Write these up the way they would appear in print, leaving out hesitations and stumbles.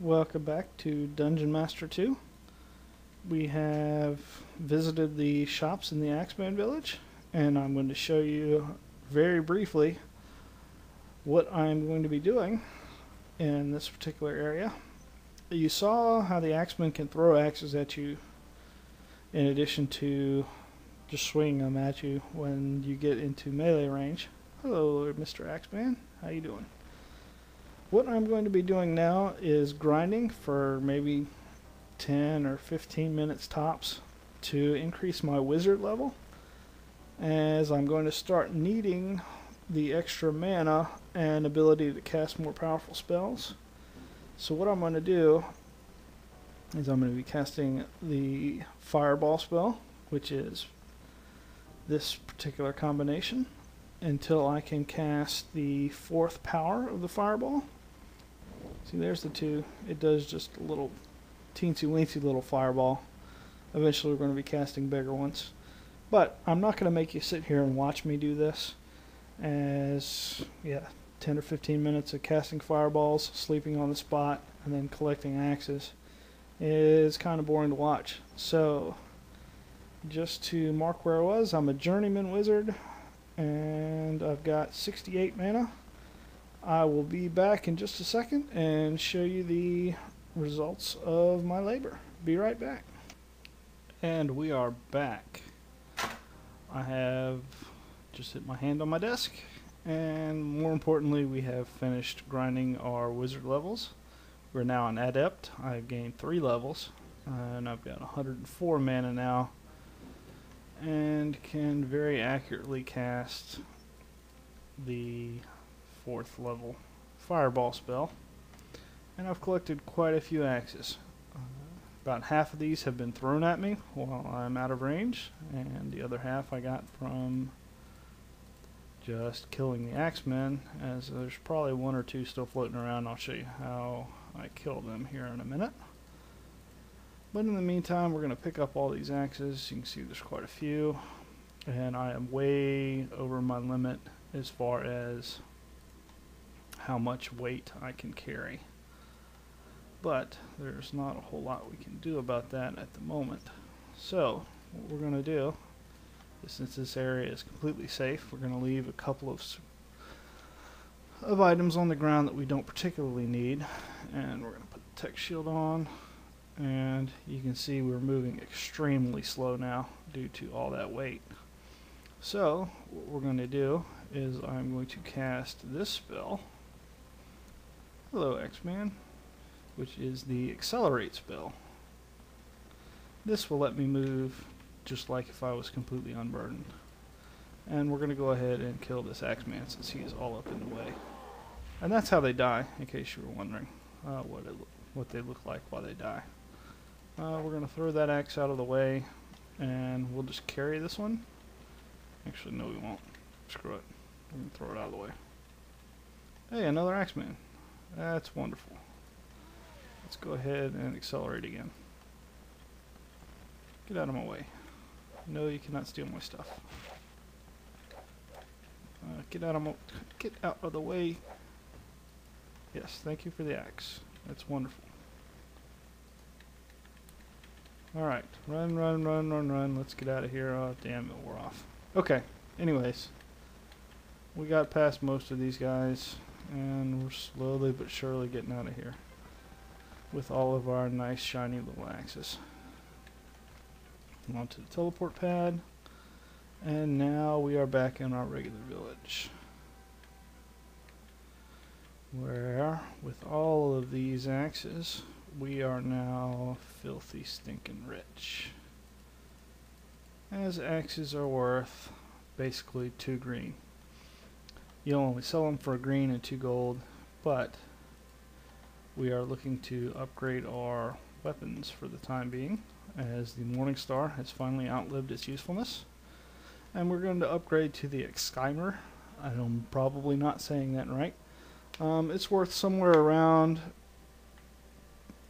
Welcome back to Dungeon Master 2. We have visited the shops in the Axeman village, and I'm going to show you very briefly what I'm going to be doing in this particular area. You saw how the Axeman can throw axes at you in addition to just swinging them at you when you get into melee range. Hello, Mr. Axeman. How you doing? What I'm going to be doing now is grinding for maybe 10 or 15 minutes tops to increase my wizard level, as I'm going to start needing the extra mana and ability to cast more powerful spells. So what I'm going to do is I'm going to be casting the fireball spell, which is this particular combination, until I can cast the fourth power of the fireball. See, there's the two. It does just a little teensy-weensy little fireball. Eventually we're going to be casting bigger ones. But I'm not going to make you sit here and watch me do this, as, 10 or 15 minutes of casting fireballs, sleeping on the spot, and then collecting axes is kind of boring to watch. So, just to mark where I was, I'm a journeyman wizard, and I've got 68 mana. I will be back in just a second and show you the results of my labor. Be right back. And we are back. I have just hit my hand on my desk, and more importantly, we have finished grinding our wizard levels. We're now an adept. I've gained 3 levels, and I've got 104 mana now, and can very accurately cast the 4th level fireball spell. And I've collected quite a few axes. About half of these have been thrown at me while I'm out of range, and the other half I got from just killing the Axemen, as there's probably 1 or 2 still floating around. I'll show you how I kill them here in a minute. But in the meantime, we're going to pick up all these axes. You can see there's quite a few, and I am way over my limit as far as how much weight I can carry. But there's not a whole lot we can do about that at the moment. So what we're going to do is, since this area is completely safe, we're going to leave a couple of items on the ground that we don't particularly need, and we're going to put the tech shield on, and you can see we're moving extremely slow now due to all that weight. So what we're going to do is I'm going to cast this spell. Hello, X-Man, which is the Accelerate spell. This will let me move just like if I was completely unburdened. And we're going to go ahead and kill this Axeman since he is all up in the way. And that's how they die, in case you were wondering what they look like while they die. We're going to throw that axe out of the way, and we'll just carry this one. Actually, no, we won't. Screw it. We're going to throw it out of the way. Hey, another Axeman. That's wonderful. Let's go ahead and accelerate again. Get out of my way. No, you cannot steal my stuff. Get out of the way. Yes, thank you for the axe. That's wonderful. Alright, run. Let's get out of here. Oh, damn it, we're off. Okay, anyways. We got past most of these guys, and we're slowly but surely getting out of here with all of our nice shiny little axes. Onto the teleport pad, and now we are back in our regular village, where with all of these axes we are now filthy stinking rich, as axes are worth basically 2 green. You'll only sell them for 1 green and 2 gold, but we are looking to upgrade our weapons for the time being, as the Morning Star has finally outlived its usefulness. And we're going to upgrade to the Axeman. I'm probably not saying that right. It's worth somewhere around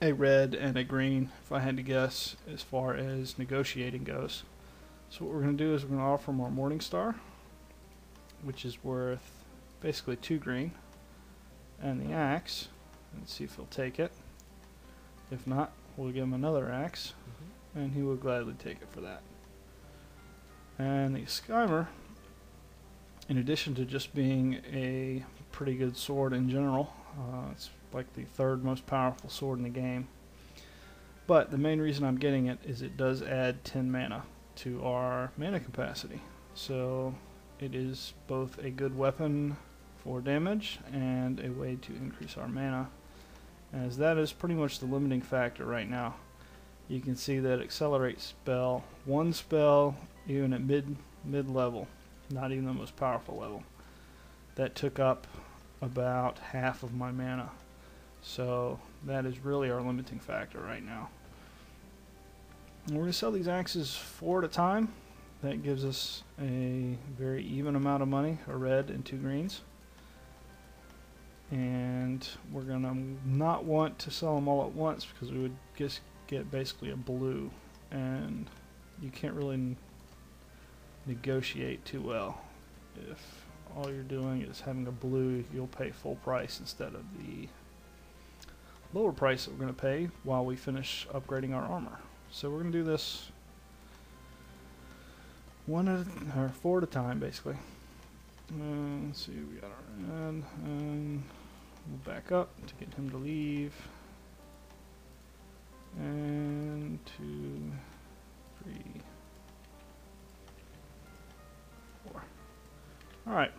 a red and a green, if I had to guess, as far as negotiating goes. So what we're going to do is we're going to offer them our Morning Star, which is worth basically 2 green, and the axe. Let's see if he'll take it. If not, we'll give him another axe, and he will gladly take it for that. And the Axeman, in addition to just being a pretty good sword in general, it's like the third most powerful sword in the game. But the main reason I'm getting it is it does add 10 mana to our mana capacity. So it is both a good weapon for damage and a way to increase our mana, as that is pretty much the limiting factor right now. You can see that accelerate spell, one spell even at mid level, not even the most powerful level, that took up about half of my mana. So that is really our limiting factor right now. And we're going to sell these axes 4 at a time. That gives us a very even amount of money, a red and 2 greens. And we're going to not want to sell them all at once because we would just get basically a blue, and you can't really negotiate too well. If all you're doing is having a blue, you'll pay full price instead of the lower price that we're going to pay while we finish upgrading our armor. So we're going to do this 4 at a time, basically. Let's see, we got our red, and we'll back up to get him to leave. And 2, 3, 4. Alright,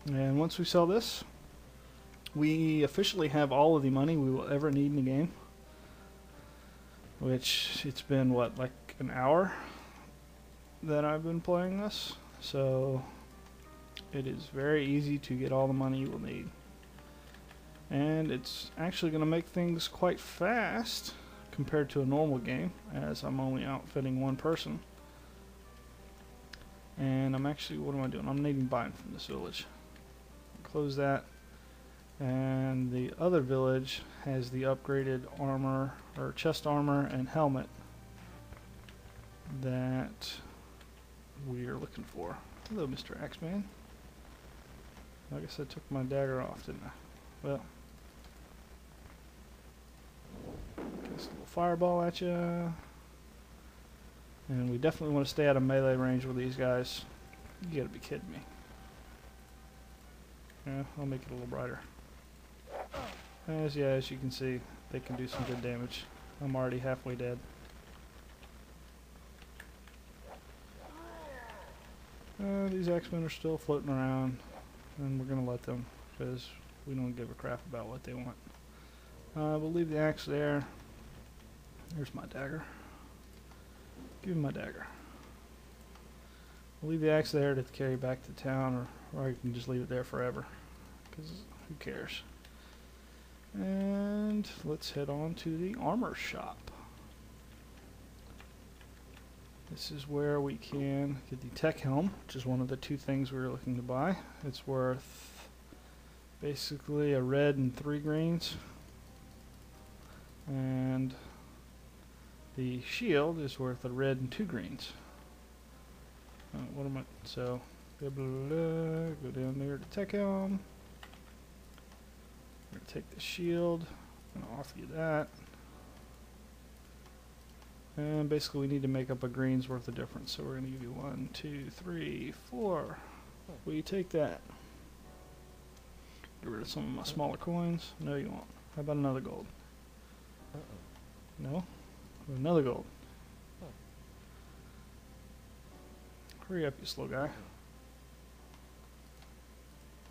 and once we sell this, we officially have all of the money we will ever need in the game. Which, it's been, what, like an hour that I've been playing this? So it is very easy to get all the money you will need. And it's actually going to make things quite fast compared to a normal game, as I'm only outfitting one person. And I'm actually, what am I doing? I'm needing buying from this village. Close that. And the other village has the upgraded armor, or chest armor and helmet that we are looking for. Hello, Mr. Axeman. I guess I took my dagger off, didn't I? Well, cast a little fireball at you. And we definitely want to stay out of melee range with these guys. You gotta be kidding me. Yeah, I'll make it a little brighter. As you can see, they can do some good damage. I'm already halfway dead. These Axemen are still floating around, and we're gonna let them, because we don't give a crap about what they want. We'll leave the axe there. There's my dagger. Give me my dagger. We'll leave the axe there to carry back to town, or I can just leave it there forever, because who cares? And let's head on to the armor shop. This is where we can get the tech helm, which is one of the 2 things we were looking to buy. It's worth basically a red and 3 greens. And the shield is worth a red and 2 greens. So, go down there to tech helm. We're going to take the shield, I'm going to offer you that. And basically we need to make up a green's worth of difference, so we're going to give you 1, 2, 3, 4. Will you take that? Get rid of some of my smaller coins? No, you won't. How about another gold? No? Another gold. Hurry up, you slow guy.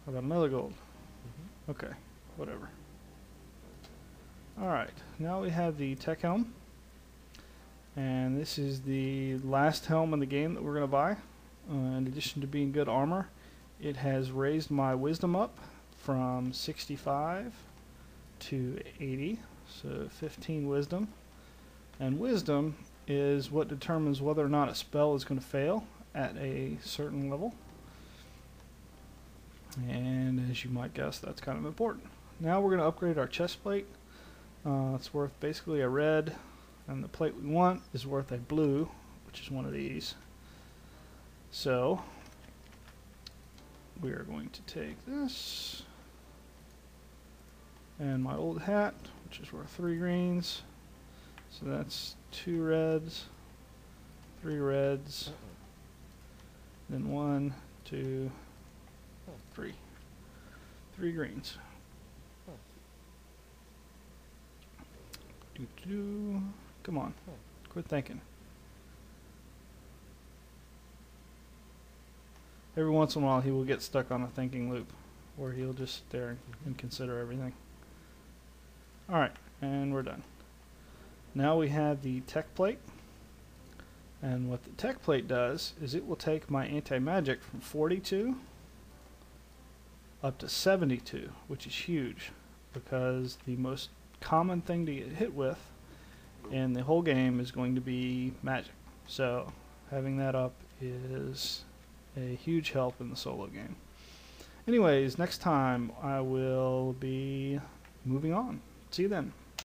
How about another gold? Okay. Whatever. Alright, now we have the tech helm, and this is the last helm in the game that we're going to buy. In addition to being good armor, it has raised my wisdom up from 65 to 80, so 15 wisdom. And wisdom is what determines whether or not a spell is going to fail at a certain level. And as you might guess, that's kind of important. Now we're going to upgrade our chest plate. It's worth basically a red, and the plate we want is worth a blue, which is one of these. So we are going to take this and my old hat, which is worth 3 greens, So that's 2 reds, 3 reds, then 1, 2, 3. 3 greens. Doo-doo. Come on, quit thinking. Every once in a while he will get stuck on a thinking loop where he'll just stare and consider everything. Alright, and we're done. Now we have the tech plate. And what the tech plate does is it will take my anti-magic from 42 up to 72, which is huge because the most common thing to get hit with in the whole game is going to be magic. So having that up is a huge help in the solo game. Anyways, next time I will be moving on. See you then.